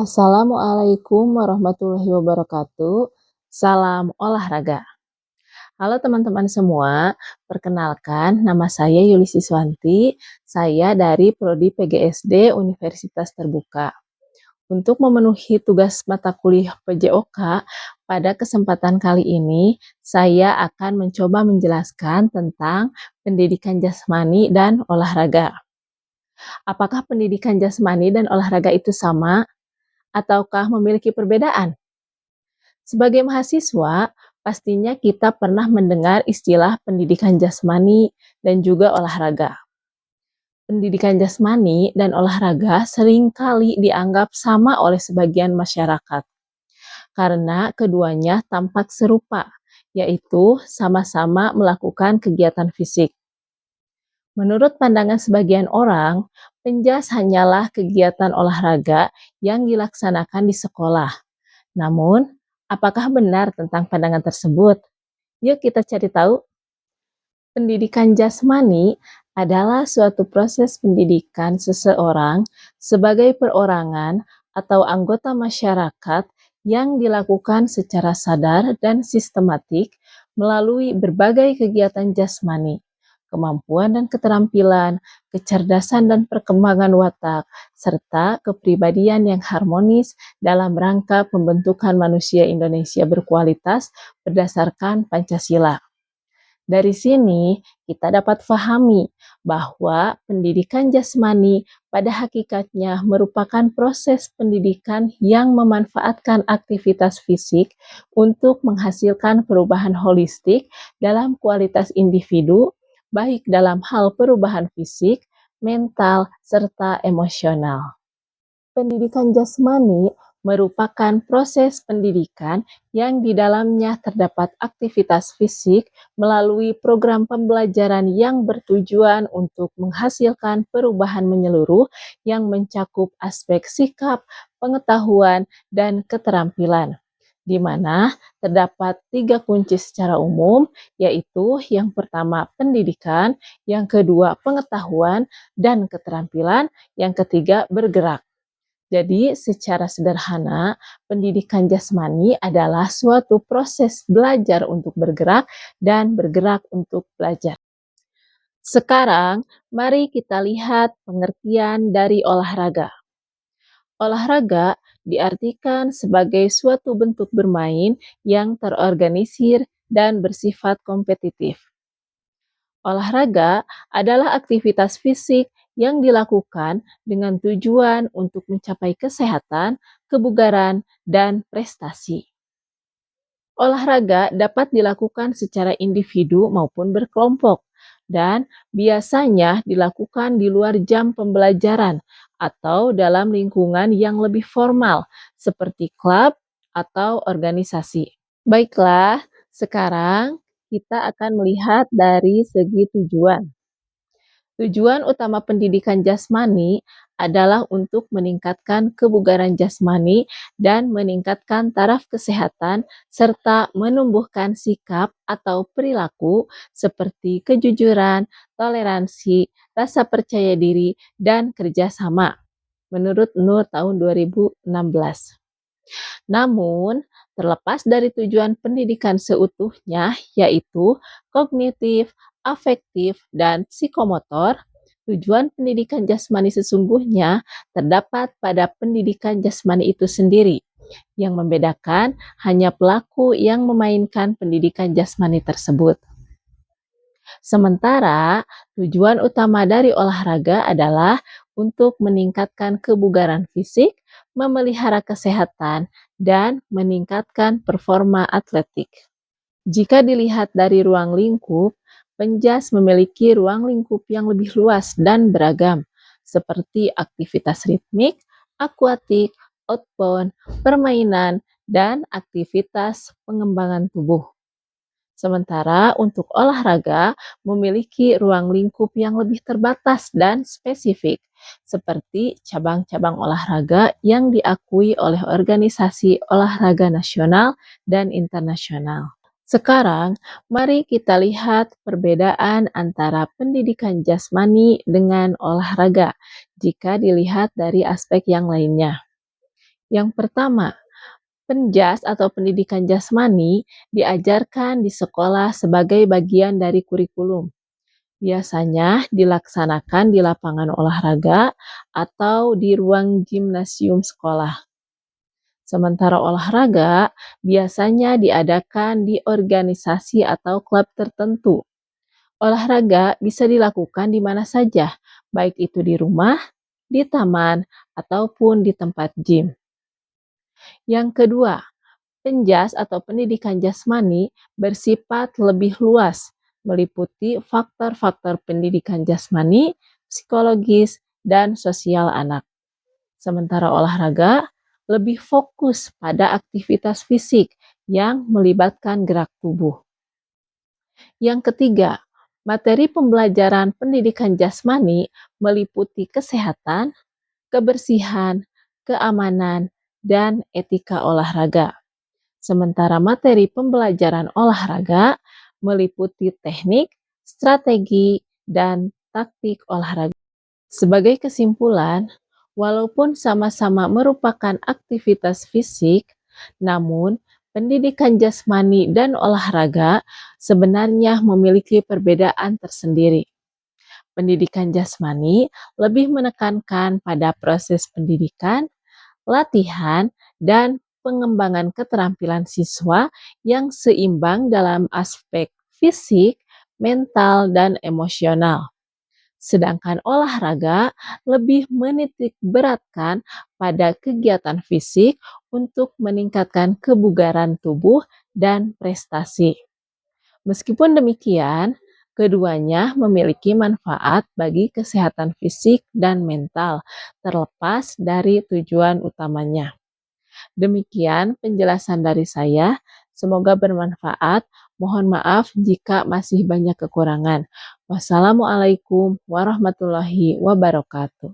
Assalamualaikum warahmatullahi wabarakatuh. Salam olahraga. Halo teman-teman semua, perkenalkan nama saya Yuli Siswanti. Saya dari Prodi PGSD Universitas Terbuka. Untuk memenuhi tugas mata kuliah PJOK, pada kesempatan kali ini saya akan mencoba menjelaskan tentang pendidikan jasmani dan olahraga. Apakah pendidikan jasmani dan olahraga itu sama ataukah memiliki perbedaan? Sebagai mahasiswa, pastinya kita pernah mendengar istilah pendidikan jasmani dan juga olahraga. Pendidikan jasmani dan olahraga seringkali dianggap sama oleh sebagian masyarakat karena keduanya tampak serupa, yaitu sama-sama melakukan kegiatan fisik. Menurut pandangan sebagian orang, penjas hanyalah kegiatan olahraga yang dilaksanakan di sekolah. Namun, apakah benar tentang pandangan tersebut? Yuk kita cari tahu. Pendidikan jasmani adalah suatu proses pendidikan seseorang sebagai perorangan atau anggota masyarakat yang dilakukan secara sadar dan sistematik melalui berbagai kegiatan jasmani, kemampuan dan keterampilan, kecerdasan dan perkembangan watak, serta kepribadian yang harmonis dalam rangka pembentukan manusia Indonesia berkualitas berdasarkan Pancasila. Dari sini, kita dapat pahami bahwa pendidikan jasmani pada hakikatnya merupakan proses pendidikan yang memanfaatkan aktivitas fisik untuk menghasilkan perubahan holistik dalam kualitas individu, baik dalam hal perubahan fisik, mental, serta emosional. Pendidikan jasmani merupakan proses pendidikan yang di dalamnya terdapat aktivitas fisik melalui program pembelajaran yang bertujuan untuk menghasilkan perubahan menyeluruh yang mencakup aspek sikap, pengetahuan, dan keterampilan, di mana terdapat 3 kunci secara umum, yaitu yang pertama pendidikan, yang kedua pengetahuan dan keterampilan, yang ketiga bergerak. Jadi, secara sederhana, pendidikan jasmani adalah suatu proses belajar untuk bergerak dan bergerak untuk belajar. Sekarang, mari kita lihat pengertian dari olahraga. Olahraga diartikan sebagai suatu bentuk bermain yang terorganisir dan bersifat kompetitif. Olahraga adalah aktivitas fisik yang dilakukan dengan tujuan untuk mencapai kesehatan, kebugaran, dan prestasi. Olahraga dapat dilakukan secara individu maupun berkelompok, dan biasanya dilakukan di luar jam pembelajaran atau dalam lingkungan yang lebih formal, seperti klub atau organisasi. Baiklah, sekarang kita akan melihat dari segi tujuan. Tujuan utama pendidikan jasmani adalah untuk meningkatkan kebugaran jasmani dan meningkatkan taraf kesehatan serta menumbuhkan sikap atau perilaku seperti kejujuran, toleransi, rasa percaya diri, dan kerjasama. Menurut Nur tahun 2016. Namun, terlepas dari tujuan pendidikan seutuhnya, yaitu kognitif, afektif, dan psikomotor, tujuan pendidikan jasmani sesungguhnya terdapat pada pendidikan jasmani itu sendiri. Yang membedakan hanya pelaku yang memainkan pendidikan jasmani tersebut. Sementara, tujuan utama dari olahraga adalah untuk meningkatkan kebugaran fisik, memelihara kesehatan, dan meningkatkan performa atletik. Jika dilihat dari ruang lingkup, penjas memiliki ruang lingkup yang lebih luas dan beragam, seperti aktivitas ritmik, akuatik, outbound, permainan, dan aktivitas pengembangan tubuh. Sementara untuk olahraga memiliki ruang lingkup yang lebih terbatas dan spesifik, seperti cabang-cabang olahraga yang diakui oleh organisasi olahraga nasional dan internasional. Sekarang, mari kita lihat perbedaan antara pendidikan jasmani dengan olahraga jika dilihat dari aspek yang lainnya. Yang pertama, penjas atau pendidikan jasmani diajarkan di sekolah sebagai bagian dari kurikulum. Biasanya dilaksanakan di lapangan olahraga atau di ruang gimnasium sekolah. Sementara olahraga biasanya diadakan di organisasi atau klub tertentu. Olahraga bisa dilakukan di mana saja, baik itu di rumah, di taman, ataupun di tempat gym. Yang kedua, penjas atau pendidikan jasmani bersifat lebih luas, meliputi faktor-faktor pendidikan jasmani, psikologis, dan sosial anak. Sementara olahraga lebih fokus pada aktivitas fisik yang melibatkan gerak tubuh. Yang ketiga, materi pembelajaran pendidikan jasmani meliputi kesehatan, kebersihan, keamanan, dan etika olahraga. Sementara materi pembelajaran olahraga meliputi teknik, strategi, dan taktik olahraga. Sebagai kesimpulan, walaupun sama-sama merupakan aktivitas fisik, namun pendidikan jasmani dan olahraga sebenarnya memiliki perbedaan tersendiri. Pendidikan jasmani lebih menekankan pada proses pendidikan, latihan, dan pengembangan keterampilan siswa yang seimbang dalam aspek fisik, mental, dan emosional. Sedangkan olahraga lebih menitik beratkan pada kegiatan fisik untuk meningkatkan kebugaran tubuh dan prestasi. Meskipun demikian, keduanya memiliki manfaat bagi kesehatan fisik dan mental, terlepas dari tujuan utamanya. Demikian penjelasan dari saya. Semoga bermanfaat. Mohon maaf jika masih banyak kekurangan. Wassalamualaikum warahmatullahi wabarakatuh.